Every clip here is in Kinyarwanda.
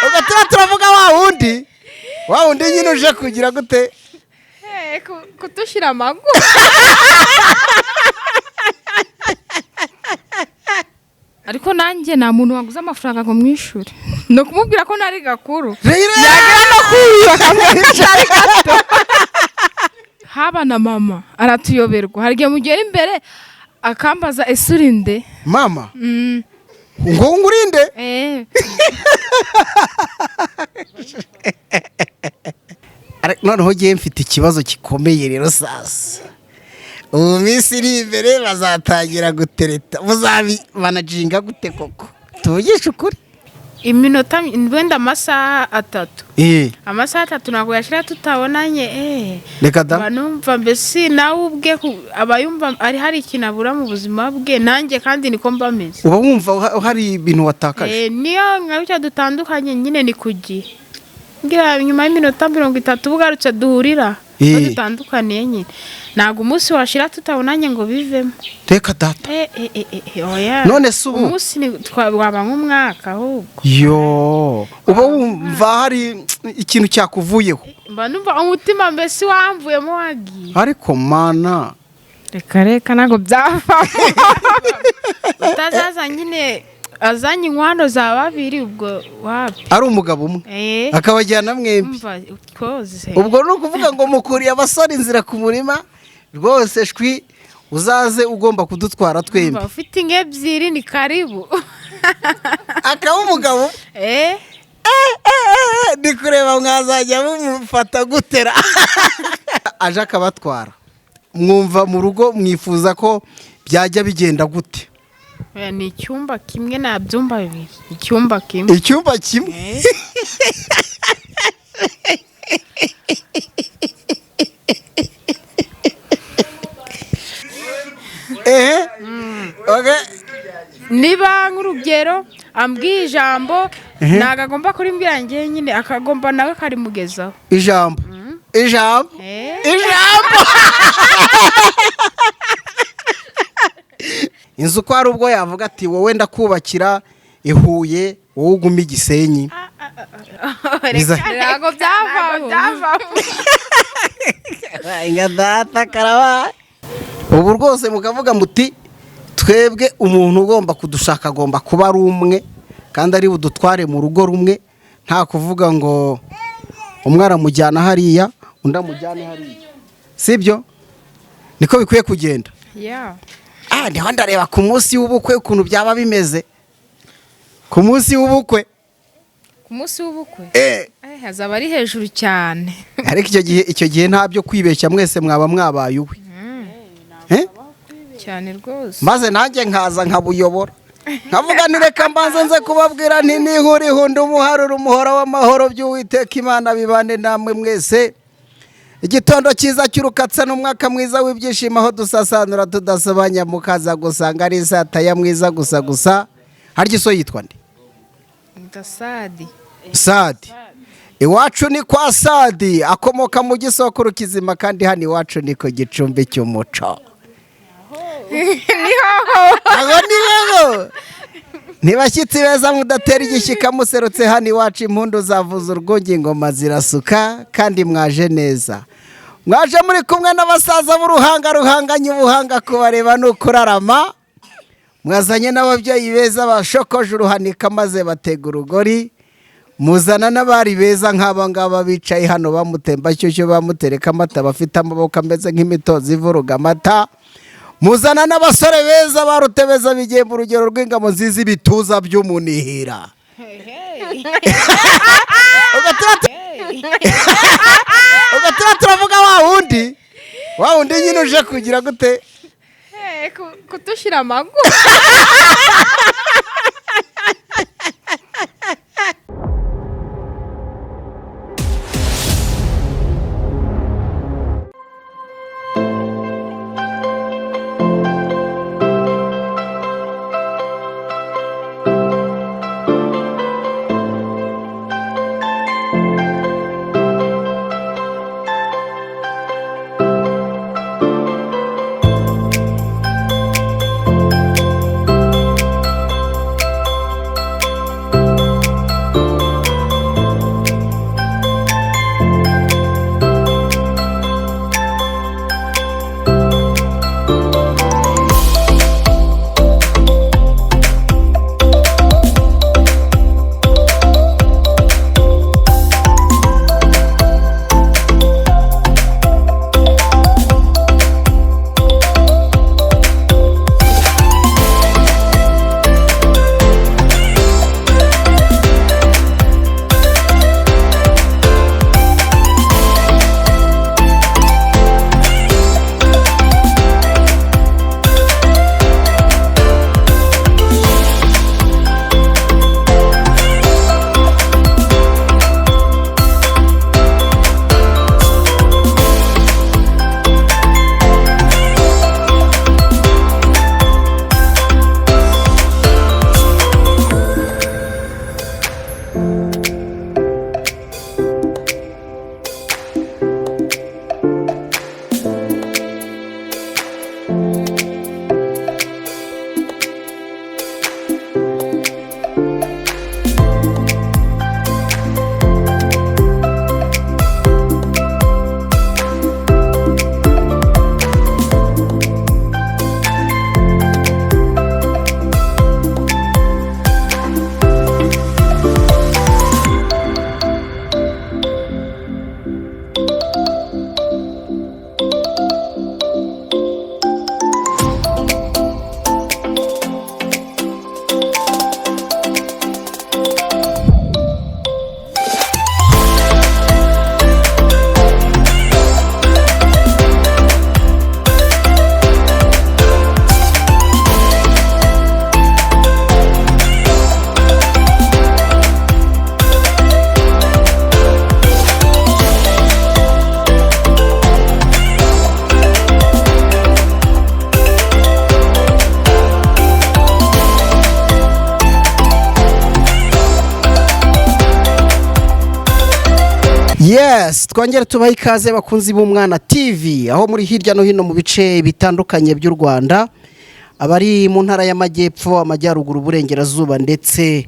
ubwo turavuga wa wundi nyine uje kugira gute kutushyira amagu. Ariko nanjye nta muntu waguze amafaranga ngo mwishure, no kumubwira ko nari gakuru yagira no kwiba akamwicara gato. Haba na mama aratuyoberwa, hari igihe mugera imbere akambaza esurinde mama ngo ngurinde noneho giye mfite ikibazo gikomeye rero sasa. Ubu minsi iri imbere bazatangira gutereta, muzabimanaginga gute koko tuvugisha ukuri? Iminota wenda amasaha 3. Amasaha 3 ntabwo yashira tutabonanye. Reka da banumva mbese nawe ubwe abayumva ari hari ikinabura mu buzima bwe, nanjye kandi niko mbameze. uba wumva hari ibintu watakaje? Niyo nkabyo dutandukanye nyine ni kugiye ngira nyuma y'iminota 30 bugarutse duhurira dutandukaniye nyine, ntabwo umunsi washira tutabonanye ngo bivemo. Teka data oya none se ubu umunsi twaba nk'umwaka ahubwo uba wumva hari ikintu cyakuvuyeho? mba numva umutima mbese wamvuyemo wagiye. Ariko mana reka ntabwo byava utazaza nyine azanye inkwano za babiri, ubwo wapi ari umugabo umwe akabajyana mwembi. Ubwo ni ukuvuga ngo mukuriye abasore inzira ku murima rwose shwi, uzaze ugomba kudutwara twembi. Ufite inka ebyiri ni karibu. Akaba umugabo ndi kureba mwazajya mumufata gutera aje akabatwara, mwumva mu rugo mwifuza ko byajya bigenda gute? Ni icyumba kimwe na byumba bibiri. Icyumba kimwe niba nk'urugero ambwiye ijambo ntabwo agomba kurimbwira njye nyine, akagomba nawe karimugezaho ijambo. Inzu ko hari ubwo yavuga ati wowe ndakubakira i Huye wowe uguma i Gisenyi. Ntabwo byavaho. Inga data karabaye. Ubu rwose mukavuga muti twebwe umuntu ugomba kudushaka agomba kuba ari umwe kandi ari budutware mu rugo rumwe, nta kuvuga ngo umwe aramujyana hariya undi amujyane hariya, sibyo? Niko bikwiye kugenda. Ndiho ndareba ku munsi w'ubukwe ukuntu byaba bimeze. Ku munsi w'ubukwe hazaba ari hejuru cyane. Ariko icyo gihe ntabyo kwibeshya, mwese mwaba mwabaye uwe cyane rwose. Maze nanjye nkaza nkabuyobora nkavuga nireka mbanza nze kubabwira nti nihurihunda umuharura umuhora w'amahoro by'Uwiteka Imana bibane namwe mwese. Igitondo cyiza cy'urukatsa n'umwaka mwiza w'ibyishimo, aho dusasanura tudasobanya mukaza gusanga ari sataya mwiza gusa. Harya iso yitwa nde? Sadi. Iwacu ni kwa Sadi, akomoka mu gisokuru kizima, kandi hano iwacu ni ku gicumbi cy'umuco. Ntibashyitsi beza mudatera igishyika muserutse hano iwacu, impundu zavuza urwungi, ingoma zirasuka, kandi mwaje neza. Mwaje muri kumwe n'abasaza b'uruhanga ruhanganye ubuhanga, kubareba ni ukurarama. Mwazanye n'ababyeyi beza bashokoje uruhanika maze batega urugori. Muzana n'abari beza nk'aba ngaba bicaye hano bamutemba cyucyo, bamutereka amata, bafite amaboko ameze nk'imitozi ivuruga amata. Muzana n'abasore beza barutebeza bigiye mu rugero rw'ingamo nziza, ibituza by'umunihira. Turavuga wa wundi nyine uje kugira gute kutushyira amagu. Yes, twongere tubahe ikaze bakunzi b'Umwana TV aho muri hirya no hino mu bice bitandukanye by'u Rwanda, abari mu ntara y'Amajyepfo, Amajyaruguru, Burengerazuba ndetse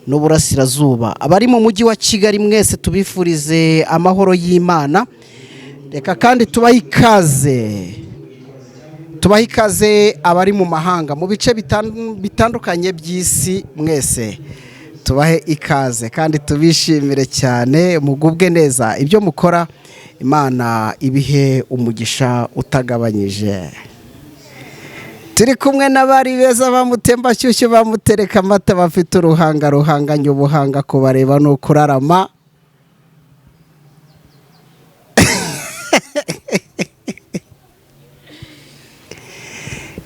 n'Uburasirazuba, abari mu mujyi wa Kigali mwese tubifurize amahoro y'Imana. Reka kandi tubahe ikaze abari mu mahanga mu bice bitandukanye by'isi mwese tubahe ikaze kandi tubishimire cyane, mugubwe neza, ibyo mukora Imana ibihe umugisha utagabanyije. Turi kumwe n'abari beza bamutemba shyushyu, bamutereka amata, bafite uruhanga ruhanganye ubuhanga, kubareba no kurarama.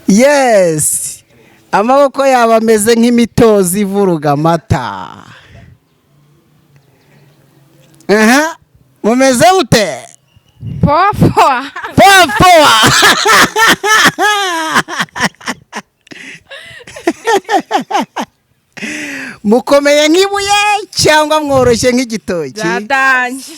Yes, amaboko yabo ameze nk'imitozi ivuruga amata. Mumeze mute? Poa. Mukomeye nk'ibuye cyangwa mworoshye nk'igitoki? Zadanje.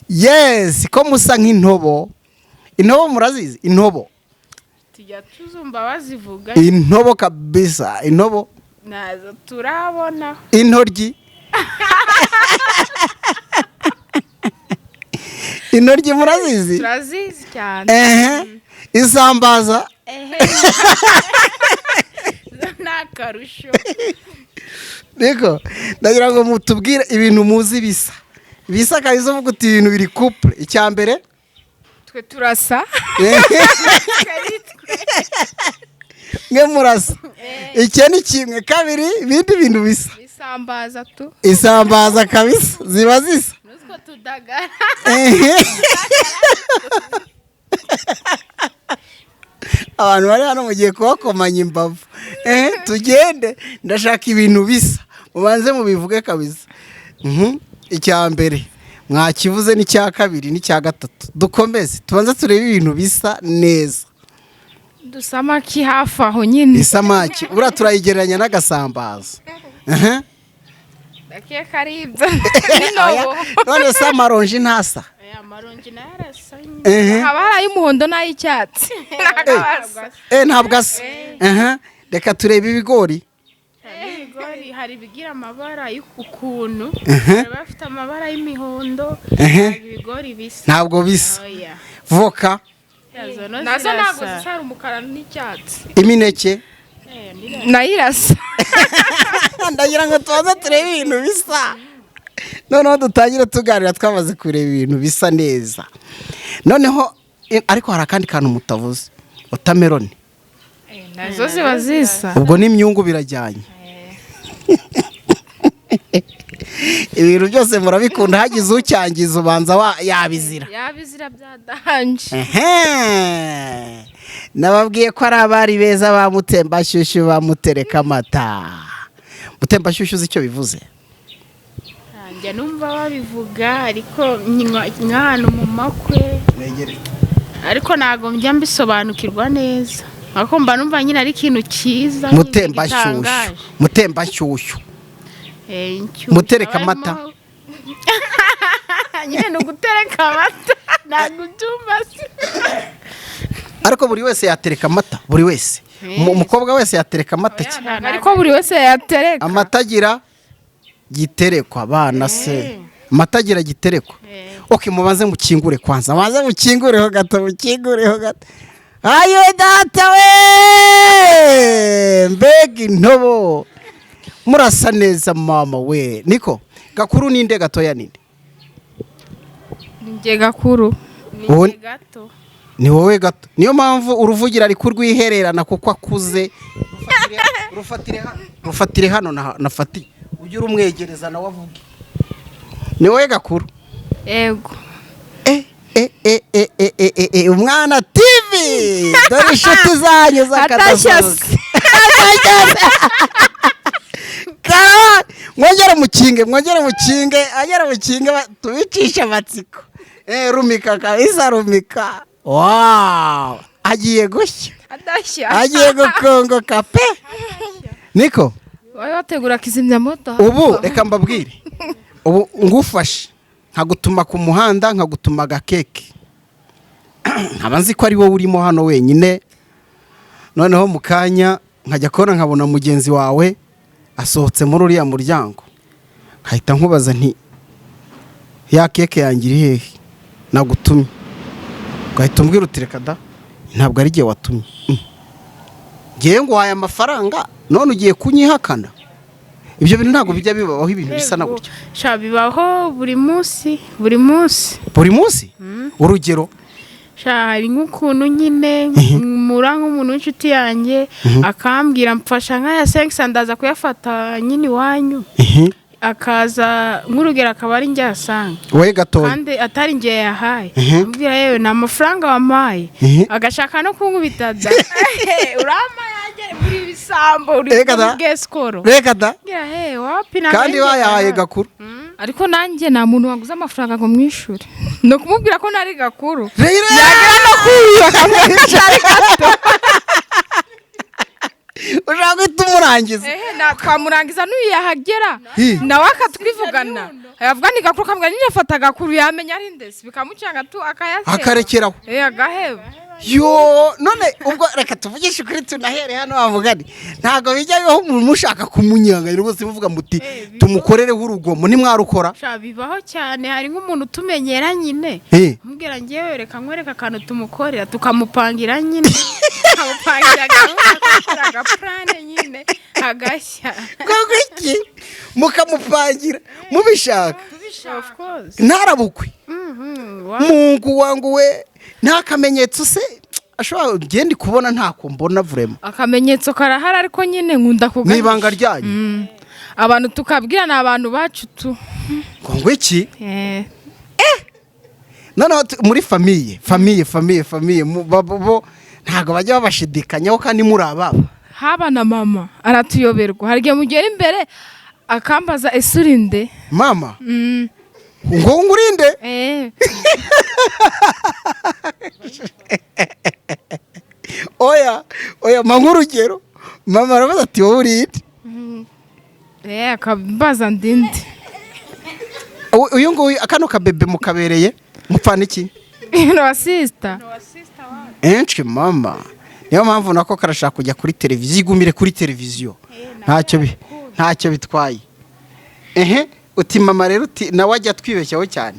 Yes, ko musa nk'intobo. Intobo murazizi? Intobo. Tujya tuzumva bazivuga. Intobo kabisa, intobo. Nazo turabona. Intoryi. Intoryi murazizi? Turazizi cyane. Isambaza. Nakarusho. Niko, ndagira ngo mutubwire ibintu muzi bisa kabizo vuga uti ibintu biri couple. Icyambere twe turasa. Mwe murasa. Icyo ni kimwe. Kabiri ibindi bintu bisa. Isambaza tu. Isambaza kabisa ziba zisa. Nutwo tudagara. Abantu bari hano mugiye kubakomanya imbavu. Tugende, ndashaka ibintu bisa. Mubanze mubivuge kabisa. Icyambere mwakivuze, n'icya kabiri n'icya gatatu. Dukomeze tubanze turebe ibintu bisa neza. Dusamaki hafi aho nyine. Isamaki ura turayigereranya n'agasambaza. Dakeka aribyo. N'inobo. None se amaronji ntasa? Amaronji narasa. Haba hari ay'umuhondo n'ay'icyatsi. Ntabwo asa. Reka turebe ibigori. Ibigori hari ibigira amabara y'ukuntu, bafite amabara y'imihondo, ibigori bisa. Ntabwo bisa. Voka nazo ntabwo zisa, umukara n'icyatsi. Imineke nayirasa. Ndagira ngo tubanze turebe ibintu bisa, noneho dutangire tuganira twamaze kureba ibintu bisa neza. Noneho ariko hari akandi kantu mutavuze, watermelon. Nazo ziba zisa. Ubwo n'imyungu birajyanye. Ibintu byose murabikunda, hagize ucyangiza ubanza yabizira. Yabizira byadanje. Nababwiye ko ari abari beza bamutemba shyushyu, bamutereka amata. Mutemba shyushyu uzi icyo bivuze? Njya numva babivuga ariko nk'ahantu mu makwe, ariko ntabwo njya mbisobanukirwa neza. Ako mba numva nyine ari ikintu cyiza. Mutemba shyushyu. Mutemba shyushyu. Mutereka amata. Nyine no gutereka amata. Ntabwo byumva se. Ariko buri wese yatereka amata, buri wese. Umukobwa wese yatereka amata. Ariko buri wese yatereka. Amata agira giterekwa abana se. Amata agira giterekwa. Okay, mubanze mukingure kwanza. Mubanze mukingureho gato, Ayo data we! Mbega intobo. Murasa neza mama we. Niko, gakuru ninde gatoya ninde? Nje gakuru. Ni gato. Ni wowe gato. Niyo mpamvu uruvugira ari kurwihererana kuko akuze. Rufatire hano nafati. Ujye urumwegereza nawe avuge. Ni wowe gakuru. Yego. Umwana TV. Dore inshuti zanyu zakadasoza. Mwongere mukinge, tubicisha amatsiko. Rumika kabisa, rumika. Wow! Agiye gushya. Adashya. Agiye gukongoka pe. Niko, wategura kizimyamoto ubu reka mbabwire ubu ngufashe nkagutuma ku muhanda nkagutuma agakeke nkaba nzi ko ari wowe urimo hano wenyine noneho mu kanya nkajya kubona nkabona mugenzi wawe asohotse muri uriya muryango nkahita nkubaza nti ya keke yanjye iri hehe nagutumye ugahita umbwira uti reka da ntabwo ari igihe watumye ngewe ngo uhaye amafaranga none ugiye kunyihakana ibyo bintu ntabwo bijya bibaho ibintu bisa na gutya bibaho buri munsi urugero hari nk'ukuntu nyine mura nk'umuntu w'inshuti yanjye akambwira mfasha nk'aya senkisa ndaza kuyafata nyine iwanyu akaza nk'urugero akaba ari njye asanga wowe gatoya kandi atari njye yahaye ambwira yewe ni amafaranga wampaye agashaka no kunkubita da urama yanjye muri ibisambo uri mu bwesikoro reka da kandi wayahaye gakuru ariko nanjye nta muntu waguze amafaranga ngo mwishure no kumubwira ko nari gakuru yagira no kuyiba akamwishyura gato ushaka guhita umurangiza twamurangiza n'uyu yahagera nawe akatwivugana yavuga ni gakuru kamwe nyine afata gakuru yamenya ari ndetse bikamucanga tu akarekeraho agaheba yo none ubwo reka tuvugishe kuri tunahere hano bavugane ntabwo bijya bibaho umuntu mushaka kumunyanganira rwose muvuga muti tumukorereho urugomo nimwarukora bibaho cyane hari nk'umuntu tumenyera nyine mubwira ngewe reka nkwereka akantu tumukorera tukamupangira nyine tukamupangira agapurane nyine agashya koko iki mukamupangira mubishaka ntarabukwe mungu wangu we nta kamenyetso se ashobora genda kubona ntako mbona vrema akamenyetso karahara ariko nyine nkunda kuganisha nibanga ryanyu abantu tukabwira na abantu bacu tu ngo iki none muri famiye bo ntago bajya babashidikanyaho kandi muri ababa haba na mama aratuyoberwa hari igihe mugera imbere akambaza esurinde mama ngo ngurinde oya nk'urugero mama arabaza ati wowe urinde akambaza ndinde uyu nguyu akano kabebe mukabereye mupfana iki no sister enshi mama niyo mpamvu nako karashaka kujya kuri televiziyo igumire kuri televiziyo ntacyo bitwaye uti mama rero uti nawe ajya twibeshyaho cyane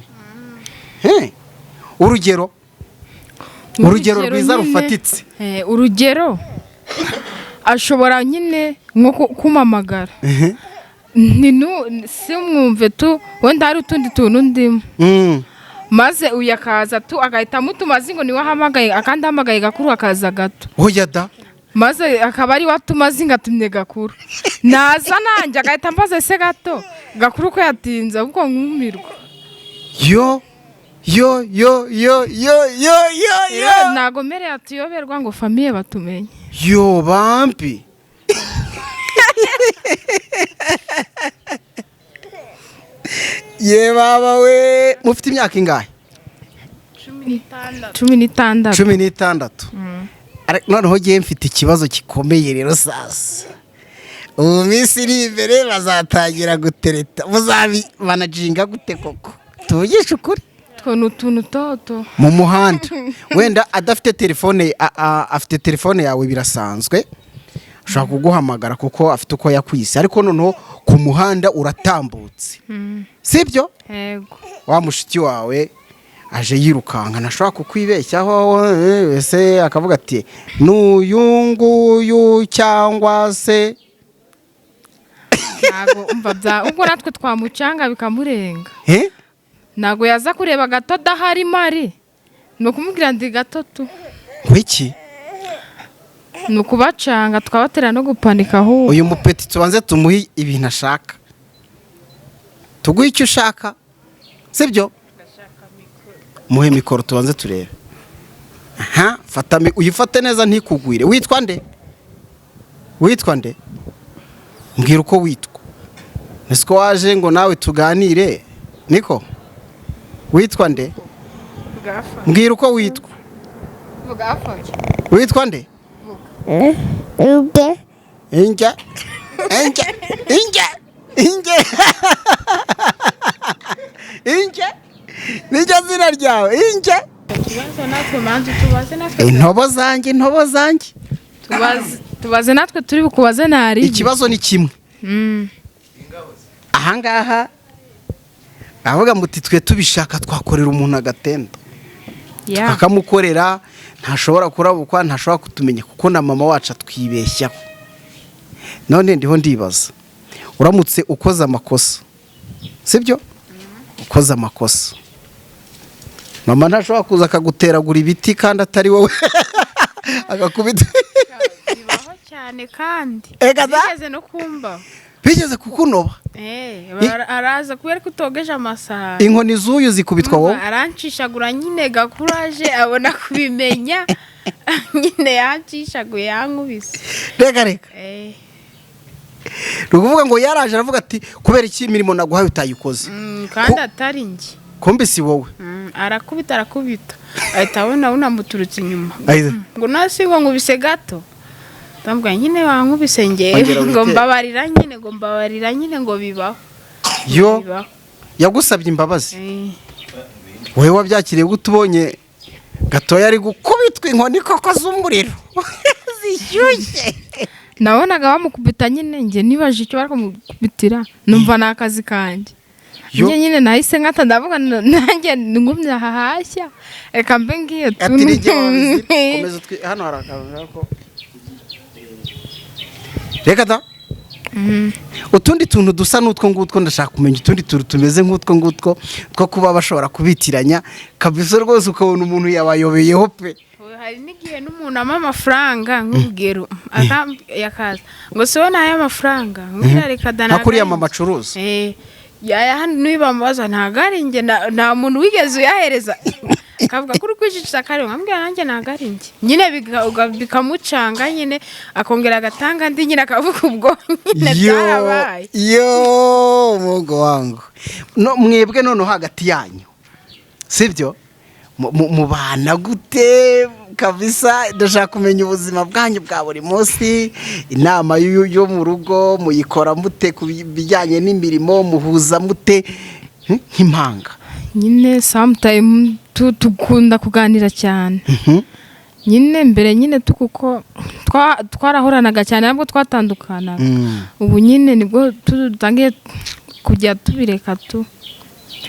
urugero rwiza rufatitse urugero ashobora nyine nko kumamagara si mwumve tu wenda hari utundi tuntu ndimo maze uyu akaza tu agahita amutumaze ngo niwe ahamagaye akandi ahamagaye gakuru akaza gato oya da maze akaba ari watumaze ngatumye gakuru naza nanjye agahita ambaza ese gato gakuru ko yatinze ahubwo nkumirwa yo ntago mere yatuyoberwa ngo famiye batumenye yo bambi ye baba we mufite imyaka ingahe 16 noneho giye mfite ikibazo gikomeye rero sasa ubu minsi iri imbere bazatangira gutereta muzabimanaginga gute koko tuvugishe ukuri utuntu toto mu muhanda wenda adafite telefone afite telefone yawe birasanzwe ushaka kuguhamagara kuko afite uko yakwise ariko noneho ku muhanda uratambutse sibyo yego wa mushiki wawe aje yirukanka ntashobora kukwibeshyaho ese akavuga ati n'uyu nguyu cyangwa se ntago umva ubwo natwe twamucanga bikamurenga ntago yaza kureba gato adahari mari ni ukumubwira ndi gato tu wiki ni ukubacanga twabatera no gupanika ahubwo uyu mupeti tubanze tumuhe ibintu ashaka tuguhe icyo ushaka sibyo muhe mikoro tubanze turebe uyifate neza ntikugwire witwa nde mbwira uko witwa ese ko waje ngo nawe tuganire niko witwa nde mbwira uko witwa witwa nde injya inge nijya zina ryawe inge Tubaze natwe manzi tubaze natwe. intobo zanjye Tubaze natwe turi bukubaze nari. Ikibazo ni kimwe. Ahangaha avuga muti twe tubishaka twakorera umuntu agatendo. Akamukorera ntashobora kurabukwa ntashobora kutumenya kuko na mama wacu atwibeshyaho. None ndiho ndibaza. Uramutse ukoze amakosa. Sibyo? Ukoze amakosa. Mama ntashobora kuza akaguteragura ibiti kandi atari wowe. Agakubita. Bibaho cyane kandi. Bigeze no kumba. Bigeze kukunoba. Araza kubera ko utogeje amasaha. Inkoni z'uyu zikubitwa wowe. Arancishagura nyine gakuraje abona kubimenya. Nyine yancishaguye yankubise. Reka. Rukuvuga ngo yaraje aravuga ati kubera iki imirimo naguhaye utayikoze. Kandi atari nge. Kombe si wowe. Arakubita. Ahita abona unamuturutse inyuma. Ngo nasingo nkubise gato. Tambwa nyine wankubise ngewe ngo mbabarira nyine ngo bibaho. Yo yagusabye imbabazi. Wowe wabyakiriye gutubonye gatoya ari gukubitwa inkoni koko z'umuriro. Zishyushye. Nabonaga bamukubita nyine nge nibaje icyo bari kumukubitira numva nakazi kanje. Nyine nahise nkata ndavuga nanjye ngumye hahashya. Reka mbe ngiye tu. Komeza hano harakavuga ko Reka da. Utundi tuntu dusa n'utwo ngutwo ndashaka kumenya utundi tuntu tumeze nk'utwo ngutwo two kuba bashobora kubitiranya kabisa rwose ukabona umuntu yabayobeyeho pe. Hari n'igihe n'umuntu ama amafaranga nk'ubugero yakaza ngo siwe nayo amafaranga ngira reka dana nakuri ya mama curuza ya niba mubaza ntagaringe nta muntu wigeze uyahereza kavuga kuri kwishisha kare ngambwira nanjye ntagaringe nyine bikamucanga nyine akongera agatanga ndi nyine akavuga ubwo nyine byarabaye yo mugo wangu no mwebwe none hagati yanyu sibyo mubana gute kabisa ndashaka kumenya ubuzima bwanyu bwa buri munsi inama yo mu rugo muyikora mute kubijyanye n'imirimo muhuza mute nk'impanga nyine sometime tukunda kuganira cyane nyine mbere nyine tukuko twarahoranaga cyane nabwo twatandukana ubu nyine nibwo tutangiye kujya tubireka tu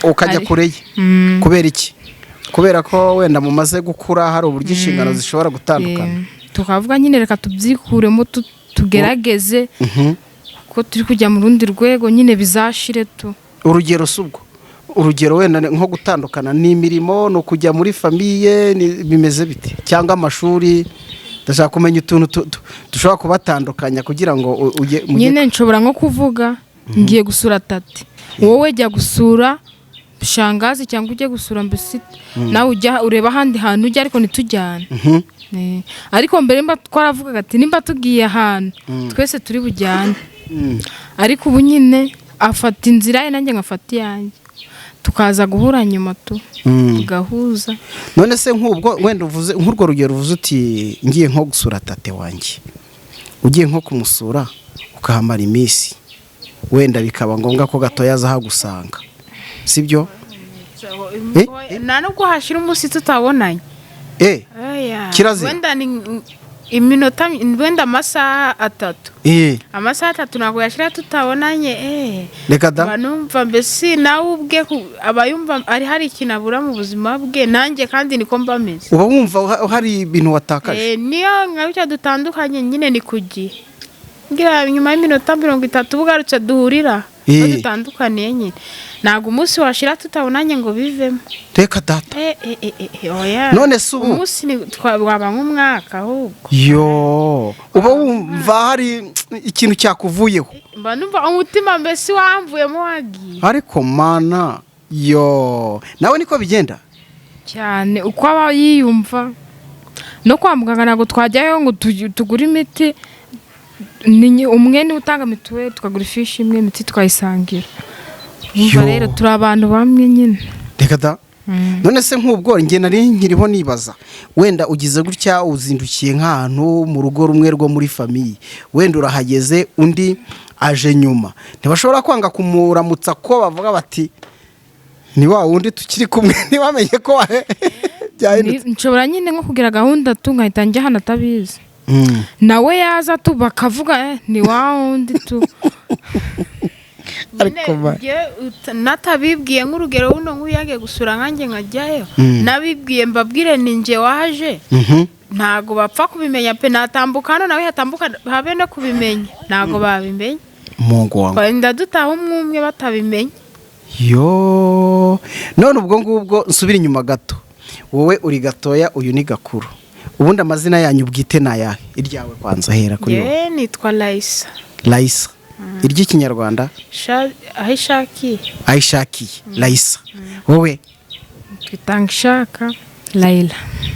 ukajya kureye kubera iki kubera ko wenda mumaze gukura hari uburyo inshingano zishobora gutandukana tukavuga nyine reka tubyikuremo tugerageze ko turi kujya mu rundi rwego nyine bizashire tu urugero subwo urugero wenda nko gutandukana n'imirimo no kujya muri famiye bimeze bite cyangwa amashuri ndashaka kumenya utuntu dushobora kubatandukanya kugira ngo ujye nyine nshobora nko kuvuga ngiye gusura tati wowe jya gusura shangazi cyangwa ujye gusura mbese nawe ujya ureba ahandi hantu ujya ariko ntitujyane ariko mbere mba twaravugaga ati nimba tugiye ahantu twese turi bujyane ariko ubu nyine afata inzira ye nanjye ngafata iyanjye tukaza guhura nyuma tugahuza none se nk'ubwo wenda uvuze nk'urwo rugero uvuze uti ngiye nko gusura tate wanjye ugiye nko kumusura ukahamara iminsi wenda bikaba ngombwa ko gatoya aza hagusanga sibyo nta nubwo hashira umunsi tutabonanye kiraze wenda ni iminota wenda amasaha 3 amasaha 3 ntabwo yashira tutabonanye reka da numva mbese nawe ubwe abayumva ari hari ikinabura mu buzima bwe nanjye kandi niko mbameze uba wumva hari ibintu watakaje niyo nkabicyo dutandukanye nyine ni kugiye ngira nyuma y'iminota 30 bugarutse duhurira dutandukaniye nyine ntabwo umunsi washira tutabonanye ngo bivemo reka data oya none se ubu umunsi twaba nk'umwaka ahubwo yo uba wumva hari ikintu cyakuvuyeho mba numva umutima mbese wamvuyemo wagiye ariko mana yo nawe niko bigenda cyane uko aba yiyumva no kwa muganga ntabwo twajyayo ngo tugure imiti ni umwe ni utanga mituweli tukagura ifishi imwe imiti twayisangira umva rero turi abantu bamwe nyine reka da none se nk'ubwo njye nari nkiriho nibaza wenda ugize gutya uzindukiye nk'ahantu mu rugo rumwe rwo muri famiye wenda urahageze undi aje nyuma ntibashobora kwanga kumuramutsa ko bavuga bati ni wa wundi tukiri kumwe ntibamenye ko nshobora nyine nko kugira gahunda tu nkahita njya hano atabizi nawe yaza tu bakavuga ni wa wundi tu natabibwiye nk'urugero buno nk'uyagiye gusura nkanjye nkajyayo nabibwiye mbabwire ni njye waje ntago bapfa kubimenya pe natambuka hano nawe hatambuka habe no kubimenya ntago babimenya mungu wangu wenda dutaha umwe batabimenya yo none ubwo ngubwo nsubira inyuma gato wowe uri gatoya uyu ni gakuru ubundi amazina yanyu bwite nayahe iryawe kwanza hera kuri wowe nitwa Laisa iry'ikinyarwanda ahishakiye Laisa wowe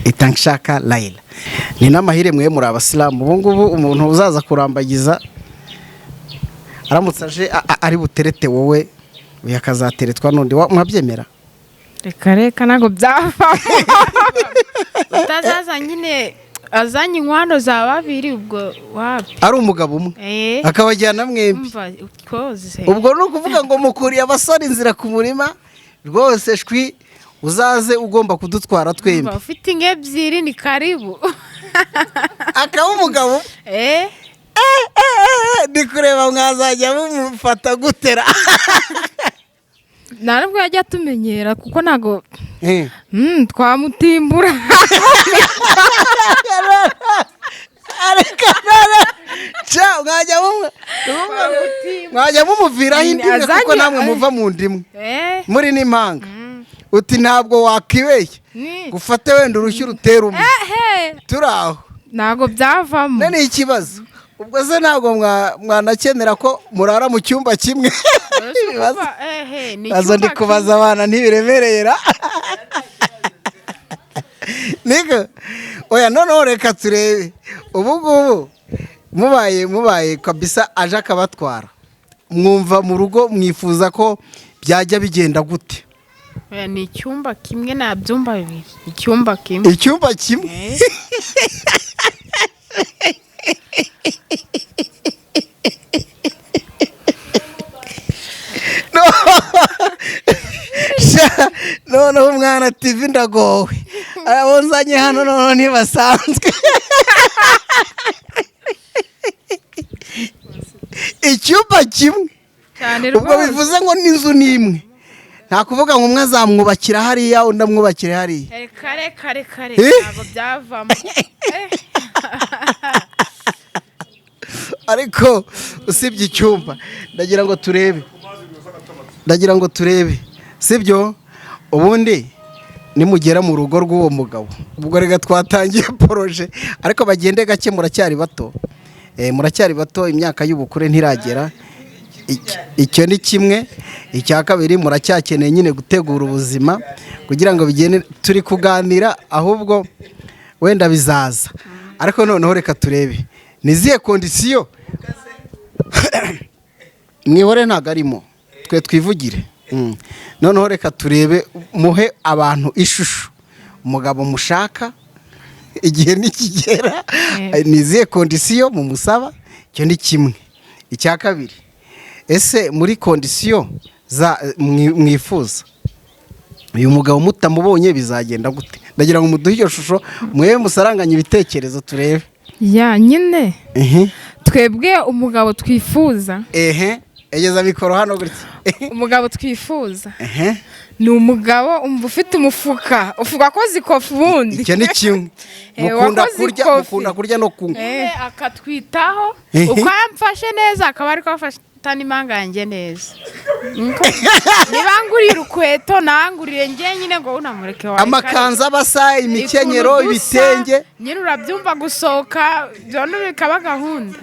Itangishaka Laila ni n'amahire mwe muri abasilamu ubu ngubu umuntu uzaza kurambagiza aramutse aje ari buterete wowe yakazateretwa n'undi mwabyemera reka ntago byava utazaza nyine azanye inkwano za babiri ubwo wapi ari umugabo umwe akabajyana mwembi ubwo ni ukuvuga ngo mukuriye abasore inzira ku murima rwose shwi uzaze ugomba kudutwara twembi ufite inka ebyiri ni karibu akaba umugabo ndi kureba mwazajya mumufata gutera ntabwo yajya tumenyera kuko ntago twamutimbura mwajya mumuviraho indimwe kuko namwe muva mu ndimwe muri n'impanga uti ntabwo wakibeshya gufate wenda urushyi rutera umwe turi aho ntabwo byavamo ni ikibazo ubwo se ntabwo mwanakenera ko murara mu cyumba kimwe ibibazo ndi kubaza abana ntibiremerera niko oya noneho reka turebe ubu ngubu mubaye kabisa aje akabatwara mwumva mu rugo mwifuza ko byajya bigenda gute ni icyumba kimwe nta byumba bibiri icyumba kimwe noneho umwana TV ndagowe arabonzanye hano noneho ntibasanzwe icyumba kimwe ubwo bivuze ngo n'inzu n'imwe nta kuvuga ngo umwe azamwubakira hariya undi amwubakire hariya reka ntabwo byavamo ariko usibye icyumba ndagira ngo turebe sibyo ubundi nimugera mu rugo rw'uwo mugabo ubwo rega twatangiye poroje ariko bagende gake muracyari bato imyaka y'ubukure ntiragera icyo ni kimwe icya kabiri muracyakeneye nyine gutegura ubuzima kugira ngo bigende turi kuganira ahubwo wenda bizaza ariko noneho reka turebe nizihe kondisiyo mwihore ntabwo arimo twe twivugire noneho reka turebe muhe abantu ishusho umugabo mushaka igihe nikigera nizihe kondisiyo mumusaba icyo ni kimwe icya kabiri ese muri kondisiyo mwifuza uyu mugabo mutamubonye bizagenda gute ndagira ngo muduhe iyo shusho mwe musaranganye ibitekerezo turebe nyine twebwe umugabo twifuza egeza mikoro hano gutya umugabo twifuza ni umugabo ufite umufuka akoze ikofi ubundi icyo ni kimwe mukunda kurya no kunywa akatwitaho uko yamfashe neza akaba ariko afata n'impanga yanjye neza niba nguriye urukweto nangurire njye nyine ngo unamureke wawe amakanzu abasa imikenyero ibitenge nyine urabyumva gusohoka byone bikaba gahunda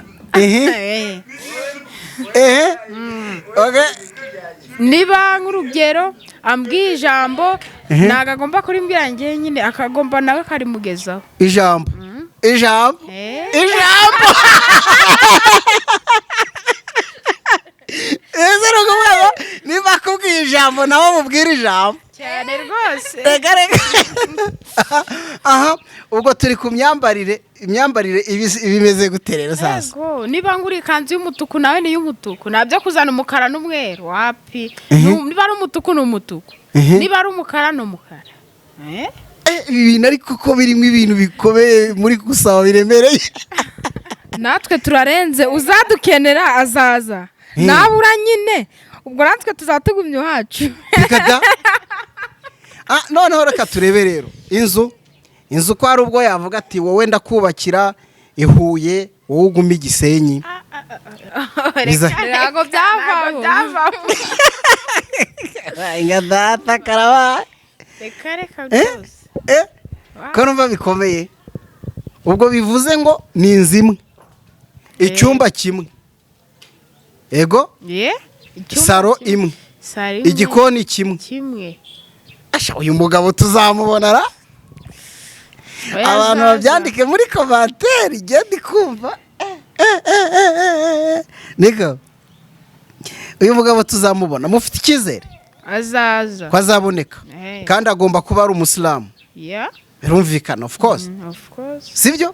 niba nk'urugero ambwiye ijambo ntabwo agomba kurimbwira njye nyine akagomba nawe akarimugezaho ijambo niba akubwiye ijambo ijambo nawe mubwira ijambo cyane rwose. reka aha ubwo turi ku imyambarire ibimeze gute rero sasa? Yego, niba ngura ikanzu y'umutuku nawe ni y'umutuku, nabyo kuzana umukara n'umweru wapi. Niba ari umutuku ni umutuku, niba ari umukara ni umukara. Ibintu ariko ko birimo ibintu bikomeye muri gusaba biremereye. natwe turarenze, uzadukenera azaza, nabura nyine ubwo natwe tuzatugumya iwacu. Noneho reka turebe rero inzu ko hari ubwo yavuga ati wowe ndakubakira i Huye wowe uguma i Gisenyi. ntabwo byavaho. Inga data karaba. Reka byose. Ko numva bikomeye. Ubwo bivuze ngo ni inzu imwe, icyumba kimwe, ego saro imwe, igikoni kimwe. Asha uyu mugabo tuzamubona ra? Abantu babyandike muri komantere genda kumva. Niko uyu mugabo tuzamubona, mufite icyizere azaza ko azaboneka kandi agomba kuba ari umusilamu. Birumvikana of course. Sibyo?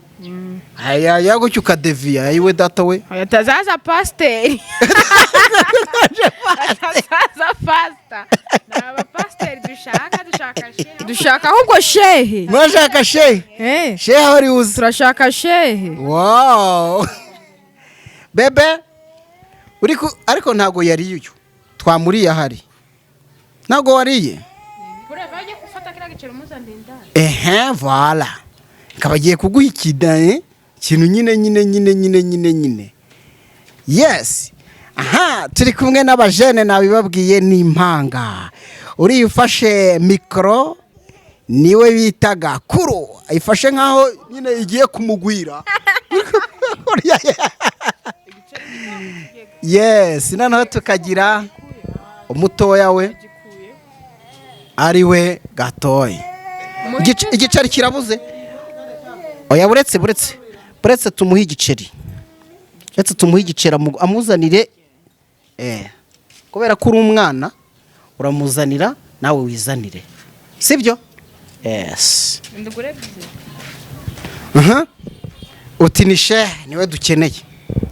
Aya gutyo ukadeviya yiwe data we. Atazaza pasiteri. Atazaza pasita. Naba pasiteri dushaka shehe. Dushaka ahubwo shehe. Murashaka shehe? Shehe hori uzi. Turashaka shehe. Wow. Bebe ariko ntago yari uyu. Twamuriye ahari. Ntago wariye. Voilà. Kabagiye kuguha ikidaye kintu nyine. Yes. Aha, turi kumwe n'abajene nabibabwiye n'impanga. Uri ufashe mikro niwe bitaga kuru. Ayifashe nkaho nyine igiye kumugwira. Yes, noneho tukagira umutoya we ari we Gatoyi. Igiceri kirabuze. Oya buretse tumuha igiceri. Ndetse tumuha igiceri amuzanire kubera ko uri umwana uramuzanira nawe wizanire. Sibyo? Yes. Uti ni shehe niwe dukeneye.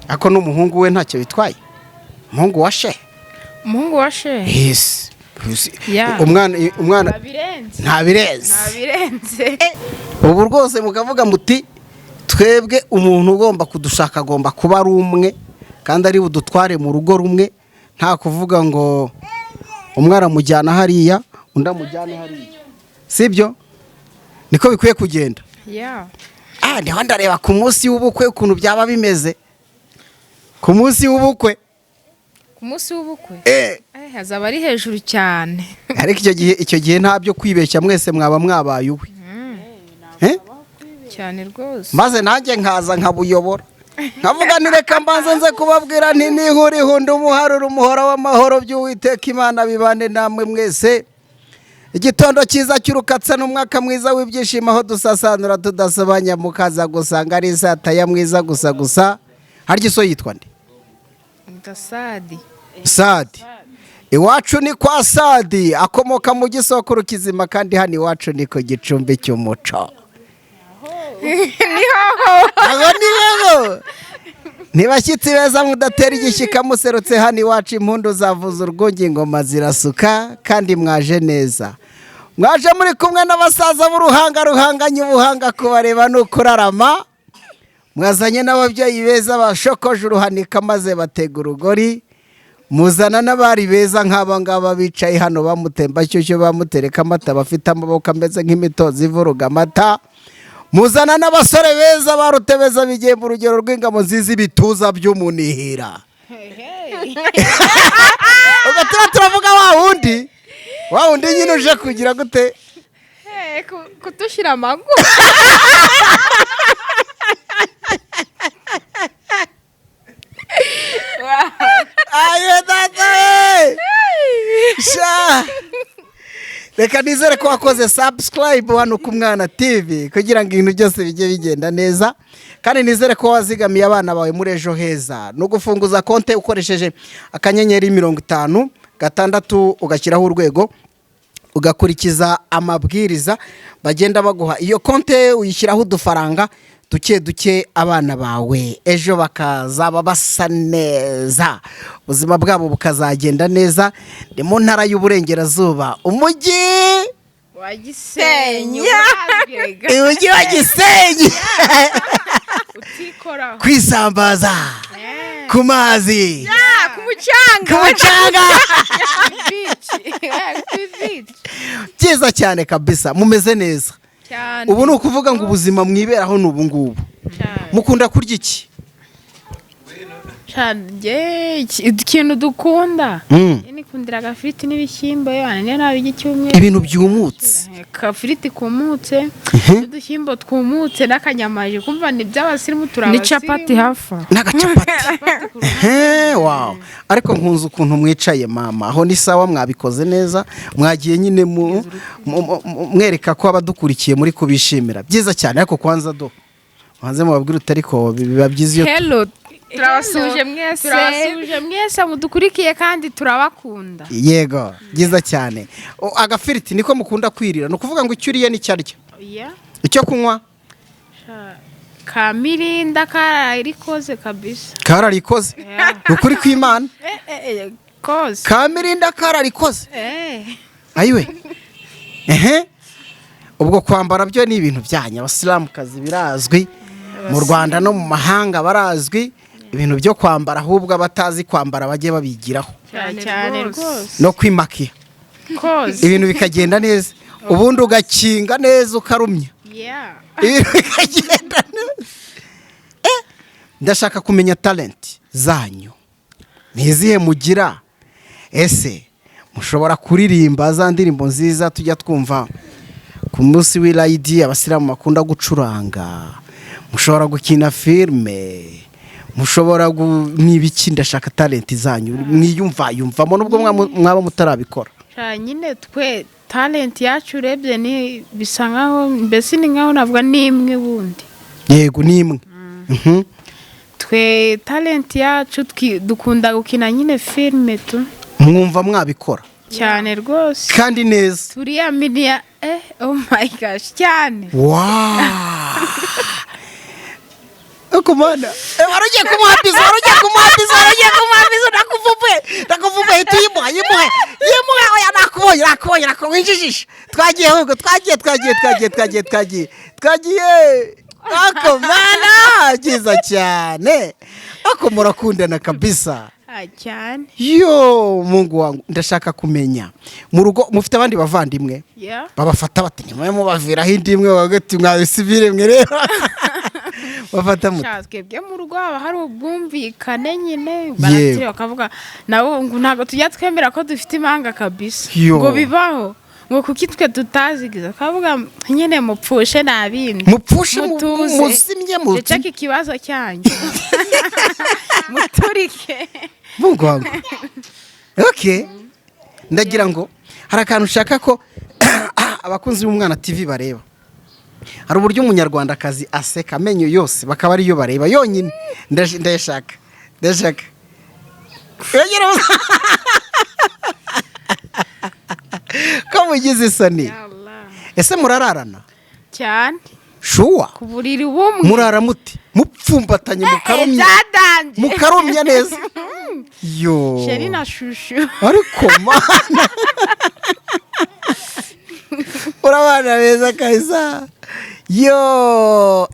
Ako n'umuhungu we ntacyo bitwaye. Umuhungu wa shehe. Yes. Umwana ntabirenze. Ubu rwose mukavuga muti twebwe umuntu ugomba kudushaka agomba kuba ari umwe kandi ari budutware mu rugo rumwe, nta kuvuga ngo umwana amujyana hariya undi amujyana hariya. Sibyo? Niko bikwiye kugenda. Ndiho ndareba ku munsi w'ubukwe ukuntu byaba bimeze. Ku munsi w'ubukwe hazaba ari hejuru cyane. Ariko icyo gihe ntabyo kwibeshya mwese mwaba mwabaye uwe. Cyane rwose. Maze nanjye nkaza nkabuyobora. Nkavuga nireka mbanza nze kubabwira nti nihurihunda umuharuro umuhora w'amahoro by'Uwiteka Imana bibane namwe mwese. Igitondo cyiza cy'urukatsa n'umwaka mwiza w'ibyishimo aho dusasanura tudasobanya mukaza gusanga ari sataya mwiza gusa. Harya iso yitwa nde? Sadi. Iwacu ni kwa Sadi akomoka mu gisokuru kizima kandi hano iwacu ni ku gicumbi cy'umuco. Ntibashyitsi beza mudatera igishyika muserutse hano iwacu impundu zavuza urwungi ingoma zirasuka kandi mwaje neza. Mwaje muri kumwe n'abasaza b'uruhanga ruhanganye ubuhanga kubareba n'ukurarama. Mwazanye n'ababyeyi beza bashokoje uruhanika maze batega urugori. Muzana n'abari beza nk'aba ngaba bicaye hano bamutemba cyucyo bamutereka amata bafite amaboko ameze nk'imitozi ivuruga amata. Muzana n'abasore beza barutebeza bigiye mu rugero rw'ingamo nziza ibituza by'umunihira. Ugatuma turavuga wa wundi nyine uje kugira gute? Kutushyira amaguru. Ayo data. Sha. Reka nizere ko wakoze subscribe hano ku Mwana TV kugira ngo ibintu byose bijye bigenda neza. Kandi nizere ko wazigamiye abana bawe muri ejo heza. No gufunguza konte ukoresheje akanyenyeri 50 6 ugashyiraho urwego ugakurikiza amabwiriza bagenda baguha. Iyo konte uyishyiraho udufaranga duke abana bawe ejo bakazaba basa neza, ubuzima bwabo bukazagenda neza. Ni mu ntara y'Uburengerazuba, umujyi wa Gisenyi. umujyi wa Gisenyi. Utikoraho Kwisambaza ku mazi, ku mucanga. Byiza cyane kabisa, mumeze neza. Ubu ni ukuvuga ngo ubuzima mwiberaho ni ubu ngubu. Mukunda kurya iki? Ikintu dukunda nikundira agafiriti n'ibishyimbo, niyo nabijya icyumweru. Ibintu byumutse, akafiriti kumutse n'udushyimbo twumutse n'akanyamaje, kumva ni by'abasirimu. Ni capati hafa n'agacapati. Wow. Ariko nkunze ukuntu mwicaye mama, aho ni sawa, mwabikoze neza, mwagiye nyine mwereka ko abadukurikiye muri kubishimira. Byiza cyane. Ariko kwanza hanze mubabwira utariko biba byiza iyo hello. Turabasuje mwese mudukurikiye kandi turabakunda. Yego, byiza cyane. Agafiriti niko mukunda kwirira, no kuvuga ngo icyo uriye n'icyarya. Icyo kunywa Kamirinda kararikoze kabisa. Kararikoze. Ukuri kw'Imana. Koze. Kamirinda kararikoze. Ayiwe. Ubwo kwambara byo ni ibintu byanyu abasilamukazi birazwi. Mu Rwanda no mu mahanga barazwi ibintu byo kwambara, ahubwo abatazi kwambara bajye babigiraho cyane rwose, no kwimakiya ibintu bikagenda neza, ubundi ugakinga neza ukarumya. Ibintu bikagenda neza. Ndashaka kumenya talent zanyu nizihe mugira. Ese mushobora kuririmba za ndirimbo nziza tujya twumva ku munsi w'irayidi abasilamu bakunda gucuranga? Mushobora gukina filme, mushobora n'ibiki? Ndashaka talent zanyu mwiyumvamo nubwo mwaba mutarabikora. Nyine twe talent yacu urebye ni bisa nkaho, mbese ni nkaho navuga ni imwe bundi. Yego, ni imwe. Twe talent yacu dukunda gukina nyine filme tu. Mwumva mwabikora cyane rwose kandi neza. Turiya media oh my gosh cyane. Wow. Kumana waragiye kumuhatiza ndakuvuye tuyimuhe oya nakubonye winjijisha. Twagiye ahubwo twagiye Kumana byiza cyane. Murakundana kabisa cyane. Yo Mungu wangu, ndashaka kumenya mu rugo mufite abandi bavandimwe babafata bati nimwe mubaviraho indimwe bagati mwabisibire mwe rero bafata muti twebwe mu rugo haba hari ubwumvikane nyine, baratire bakavuga nabo ngo ntago tujya twemera ko dufite impanga kabisa ngo bibaho, ngo kuki twe tutazigiza, kavuga nyine mupfushe nabindi, mupfushe muzimye muceke ikibazo cyanyu muturike. Mungu wangu. Okay, ndagira ngo hari akantu ushaka ko abakunzi b'Umwana TV bareba. Hari uburyo umunyarwandakazi aseka amenyo yose bakaba ariyo bareba yonyine. Ndashaka ko mugize isoni. Ese murararana cyane? Shuwa ku buriri bumwe murara muti mupfumbatanye mukarumya neza. Yo sheri na shushu. Ariko mana urabana beza kaisa. Yo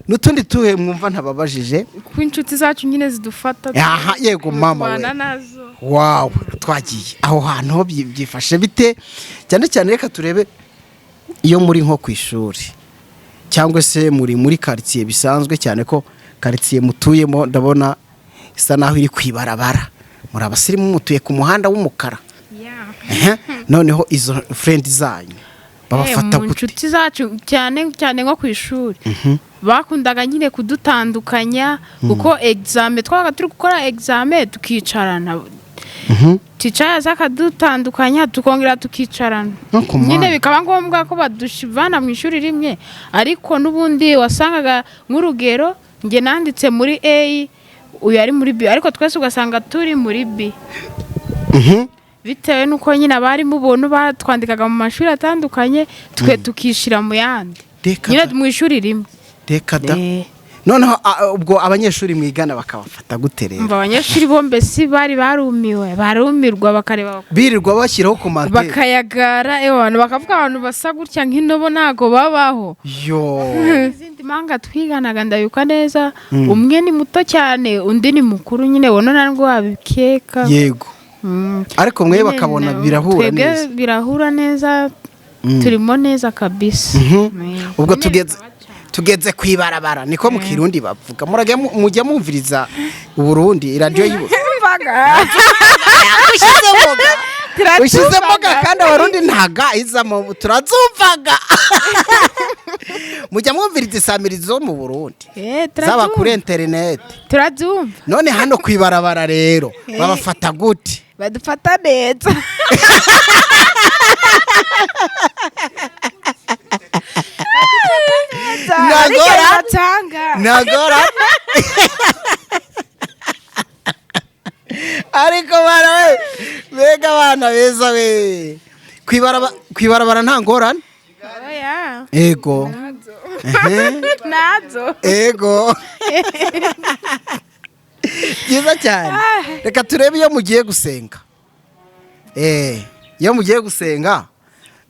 nutundi tuhe mwumva ntababajije ku inshuti zacu nyine zidufata. Yego mama we. Wow, twagiye aho hantu byifashe bite? Cyane reka turebe iyo muri nko ku ishuri cyangwa se muri quartier bisanzwe, cyane ko quartier mutuyemo ndabona isa naho iri kwibarabara. Muri abasirimu mutuye ku muhanda w'umukara. Noneho izo friend zanyu babafata gute? Inshuti zacu cyane nko ku ishuri bakundaga nyine kudutandukanya kuko examen twabaga turi gukora examen tukicarana. Ticara zakadutandukanya tukongera tukicarana. Nyine bikaba ngombwa ko badushivana mu ishuri rimwe, ariko nubundi wasangaga nk'urugero nge nanditse muri A uyu ari muri B, ariko twese ugasanga turi muri B. bitewe nuko nyine abarimu ubuntu batwandikaga mu mashuri atandukanye twe tukishira mu yandi nyine mu ishuri rimwe reka da noneho ubwo abanyeshuri mwigana bakabafata gute rero abanyeshuri bo mbese bari barumirwa bakareba birirwa bashyiraho ku mateka bakayagara abantu bakavuga abantu basa gutya nk'indobo ntago babaho izindi mpanga twiganaga ndabikwa neza umwe ni muto cyane undi ni mukuru nyine wono ntabwo wabikeka yego ariko mwe bakabona birahura neza birahura neza turimo neza kabisa ubwo tugeze kwibarabara niko mu Kirundi bavuga mujya mumviriza Burundi radio y'Imbaga ushize mboga kandi abarundi ntaga izamo turazumvaga mujya mwumviriza isamirizo mu Burundi zaba kuri internet turazumva none hano kwibarabara rero babafata gute badufata neza nagora ariko bega abana beza we kwibarabara nta ngorane ego nazo ego byiza cyane reka turebe iyo mugiye gusenga iyo mugiye gusenga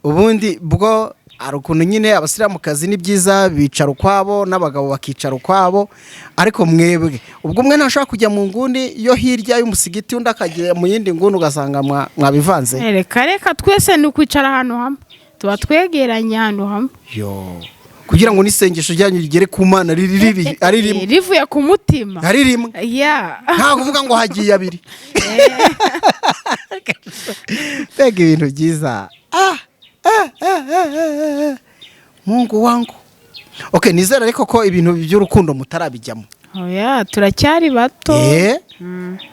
ubundi bwo ari ukuntu nyine abasiramukazi ni byiza bicara ukwabo n'abagabo bakicara ukwabo ariko mwebwe ubwo umwe ntashobora kujya mu nguni yo hirya y'umusigiti undi akagira mu yindi nguni ugasanga mwabivanze reka twese ni ukwicara ahantu hamwe tuba twegeranye ahantu hamwe kugira ngo n'isengesho ryanyu rigere ku Mana ari rimwe rivuye ku mutima ari rimwe nta kuvuga ngo hagiye abiri mbega ibintu byiza Mungu wangu nizera ariko ko ibintu by'urukundo mutarabijyamo turacyari bato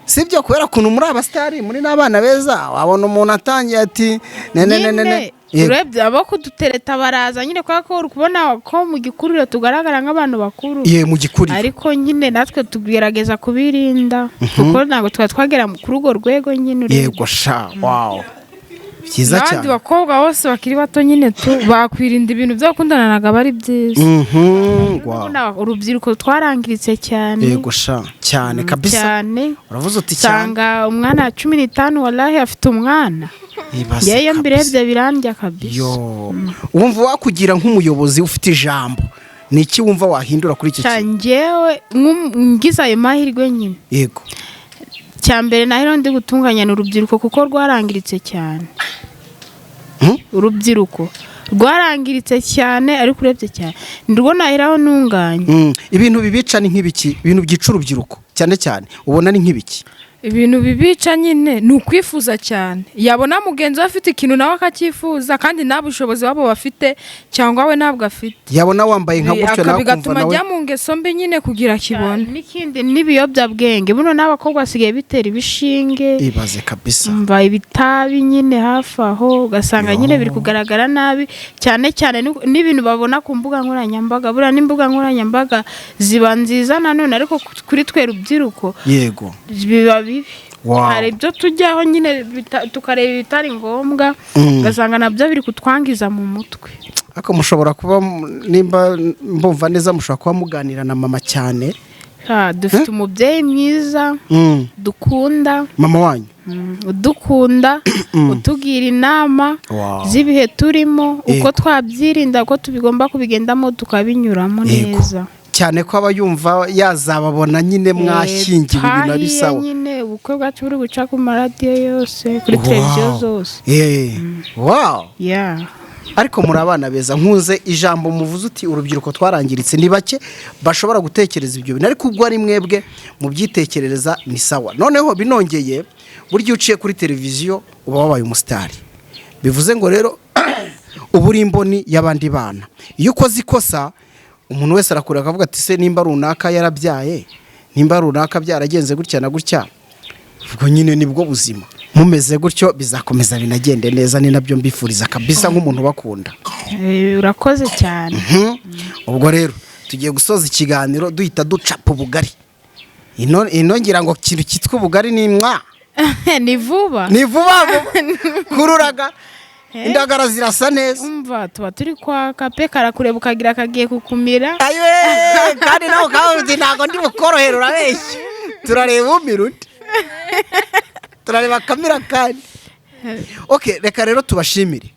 sibyo kubera kuntu muri abastari muri n'abana beza wabona umuntu atangiye ati urebye abo kudutereta baraza nyine kubera ko uri kubona ko mu gikuriro tugaragara nk'abantu bakuru mu gikuriro ariko nyine natwe tugerageza kubirinda kuko ntabwo twagera kuri urwo rwego nyine yego sha wow byiza cyane abandi bakobwa bose bakiri bato nyine bakwirinda ibintu byo gukundana ntabwo ari byiza urubyiruko twarangiritse cyane yego sha cyane kabisa cyane uravuze uti cyane sanga umwana wa 15 wallahi afite umwana yewe mbirebye birandya kabisa wumva wakugira nk'umuyobozi ufite ijambo ni iki wumva wahindura kuri iki kintu njyewe ngize ayo mahirwe nyine yego cyambere nahero ndi gutunganya n'urubyiruko kuko rwarangiritse cyane urubyiruko rwarangiritse cyane ariko urebye cyane ndirwo naheraho ntunganye ibintu bibica ni nk'ibiki ibintu byica urubyiruko cyane cyane ubona ni nk'ibiki ibintu bibica nyine ni ukwifuza cyane yabona mugenzi we afite ikintu nawe akacyifuza kandi nta bushobozi wabo bafite cyangwa we ntabwo afite yabona wambaye nka gutyo nawe bigatuma ajya mu ngeso mbi nyine kugira kibone n'ikindi n'ibiyobyabwenge buno n'abakobwa basigaye bitera ibishinge ibaze kabisa mva ibitabi nyine hafi aho ugasanga nyine biri kugaragara nabi cyane cyane n'ibintu babona ku mbuga nkoranyambaga buriya n'imbuga nkoranyambaga ziba nziza nanone ariko kuri twe rubyiruko yego biba hari ibyo tujyaho nyine tukareba ibitari ngombwa ugasanga nabyo biri kutwangiza mu mutwe ariko mushobora kuba nimba mbumva neza mushobora kuba muganira na mama cyane dufite umubyeyi mwiza dukunda mama wanyu udukunda utugira inama z'ibihe turimo uko twabyirinda ko tubigomba kubigendamo tukabinyuramo neza cyane ko aba yumva yazababona nyine mwashyingiwe ibintu ari sawa nyine ubukwe bwacu buri guca ku maradiyo yose kuri televiziyo zose ariko muri abana beza nkuze ijambo muvuze uti urubyiruko twarangiritse ni bake bashobora gutekereza ibyo bintu ariko ubwo ari mwebwe mu byitekerereza ni sawa noneho binongeye burya uciye kuri televiziyo uba wabaye umusitari bivuze ngo rero uba uri imboni y'abandi bana iyo ukoze ikosa umuntu wese arakureba akavuga ati se nimba runaka yarabyaye nimba runaka byaragenze gutya na gutya ubwo nyine nibwo buzima mumeze gutyo bizakomeza binagende neza ni nabyo mbifuriza kabisa nk'umuntu bakunda urakoze cyane ubwo rero tugiye gusoza ikiganiro duhita ducapa ubugari ino ngira ngo ikintu cyitwa ubugari ni mwa ni vuba kururaga indagara zirasa neza umva tuba turi kwa kape karakureba ukagira kagiye kukumira ayiwe kandi nawe ukavuze ntabwo ndi bukorohera urabeshya turareba umiruti turareba kamera kandi okay reka rero tubashimire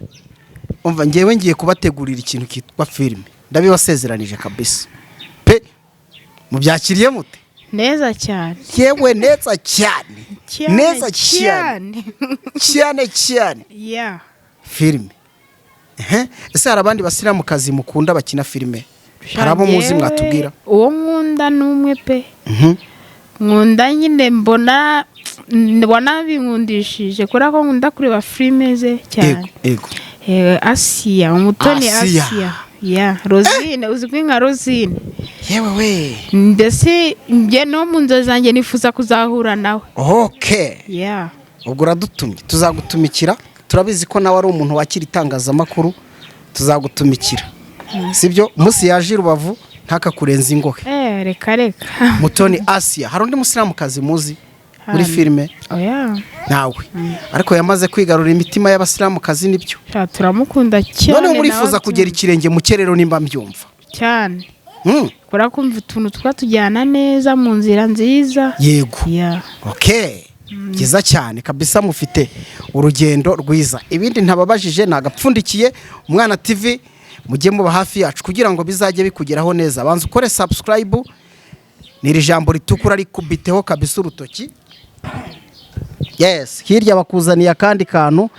umva ngewe ngiye kubategurira ikintu kitwa filime ndabibasezeranije kabisa pe mubyakiriye mute neza cyane yewe neza cyane yeah filime ese hari abandi basiramukazi mukunda bakina filime hari abo muzi mwatubwira uwo nkunda n'umwe pe nkunda nyine mbona binkundishije kubera ko nkunda kureba filime ze cyane yego Assia Mutoni Assia ya Rosine uzwi nka Rosine yewe we ndetse nge no mu nzozi zanjye nifuza kuzahura nawe okay yeah ubwo uradutumye tuzagutumikira turabizi ko nawe ari umuntu wakira itangazamakuru tuzagutumikira sibyo musi yaje Rubavu ntakakurenza ingohe reka Mutoni Assia hari undi musiramukazi muzi muri filime oya nawe ariko yamaze kwigarura imitima y'abasiramukazi nibyo turamukunda cyane none murifuza kugera ikirenge mu kerero nimba mbyumva cyane kora kumva utuntu twatujyana neza mu nzira nziza yego yeah okay kiza cyane kabisa mufite urugendo rwiza ibindi ntababajije nagapfundikiye Umwana TV mujye muba hafi yacu kugira ngo bizajye bikugeraho neza banza ukore subscribe niri jambo ritukura rikubiteho kabisa urutoki yes hirya bakuzaniye akandi kantu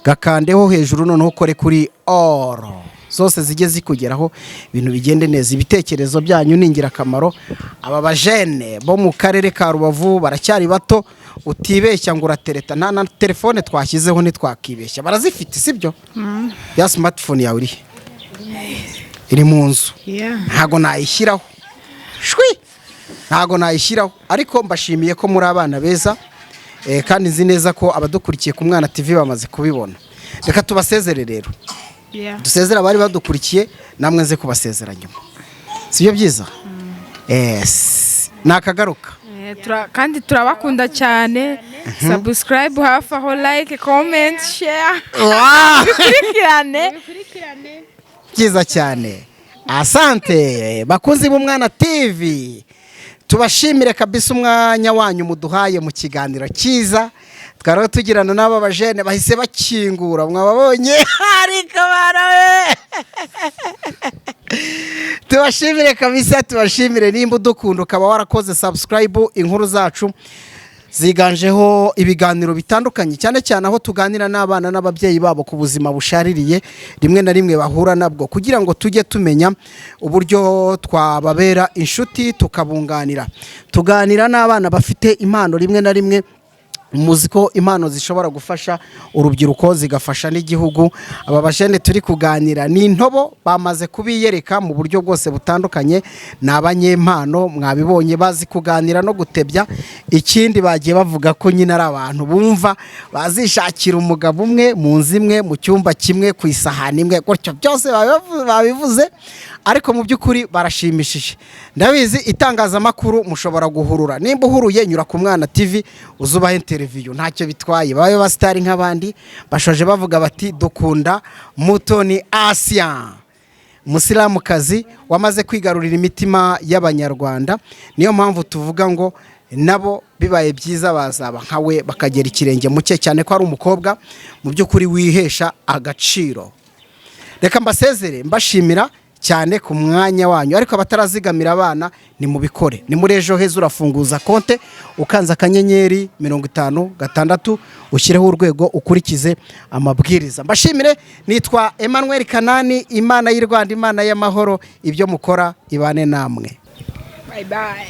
gakandeho hejuru noneho ukore kuri oro zose zijye zikugeraho ibintu bigende neza ibitekerezo byanyu ni ingirakamaro aba bajene bo mu karere ka Rubavu baracyari bato utibeshya ngo uratereta nta na telefone twashyizeho ntitwakibeshya barazifite sibyo ya smartphone yawe iri mu nzu ntago nayishyiraho ntago nayishyiraho ariko mbashimiye ko muri abana beza kandi nzi neza ko abadukurikiye ku Mwana TV bamaze kubibona reka tubasezere rero dusezera abari badukurikiye namwe nze kubasezera nyuma sibyo byiza nakagaruka kandi turabakunda cyane subscribe hafi aho like comment share bikurikirane byiza cyane asante bakunzi b'Umwana TV tubashimire kabisa umwanya wanyu muduhaye mu kiganiro cyiza twaro tugirana n'aba bajene bahise bakingura mwababonye ariko barawe tubashimire kabisa tubashimire nimba udukunda ukaba warakoze subscribe inkuru zacu ziganjeho ibiganiro bitandukanye cyane cyane aho tuganira n'abana n'ababyeyi babo ku buzima bushaririye rimwe na rimwe bahura nabwo kugira ngo tujye tumenya uburyo twababera inshuti tukabunganira tuganira n'abana bafite impano rimwe na rimwe muziko impano zishobora gufasha urubyiruko zigafasha n'igihugu aba bajene turi kuganira ni intobo bamaze kubiyereka mu buryo bwose butandukanye n'abanyempano mwabibonye bazi kuganira no gutebya ikindi bagiye bavuga ko nyine ari abantu bumva bazishakira umugabo umwe mu nzu imwe mu cyumba kimwe ku isahani imwe gutyo byose babivuze ariko mu by'ukuri barashimishije ndabizi itangazamakuru mushobora guhurura nimba uhuruye nyura ku Mwana TV uzubahe interview ntacyo bitwaye babe basitari nk'abandi bashoje bavuga bati dukunda Mutoni Assia musiramukazi wamaze kwigarurira imitima y'abanyarwanda niyo mpamvu tuvuga ngo nabo bibaye byiza bazaba nkawe bakagera ikirenge muke cyane ko ari umukobwa mu by'ukuri wihesha agaciro reka mbasezere mbashimira cyane ku mwanya wanyu ariko abatarazigamira abana ni mubikore ni muri Ejo Heza urafunguza konte ukanza akanyenyeri 56 ushyireho urwego ukurikize amabwiriza mbashimire nitwa Emmanuel Kanani Imana y'u Rwanda Imana y'amahoro ibyo mukora ibane namwe bye bye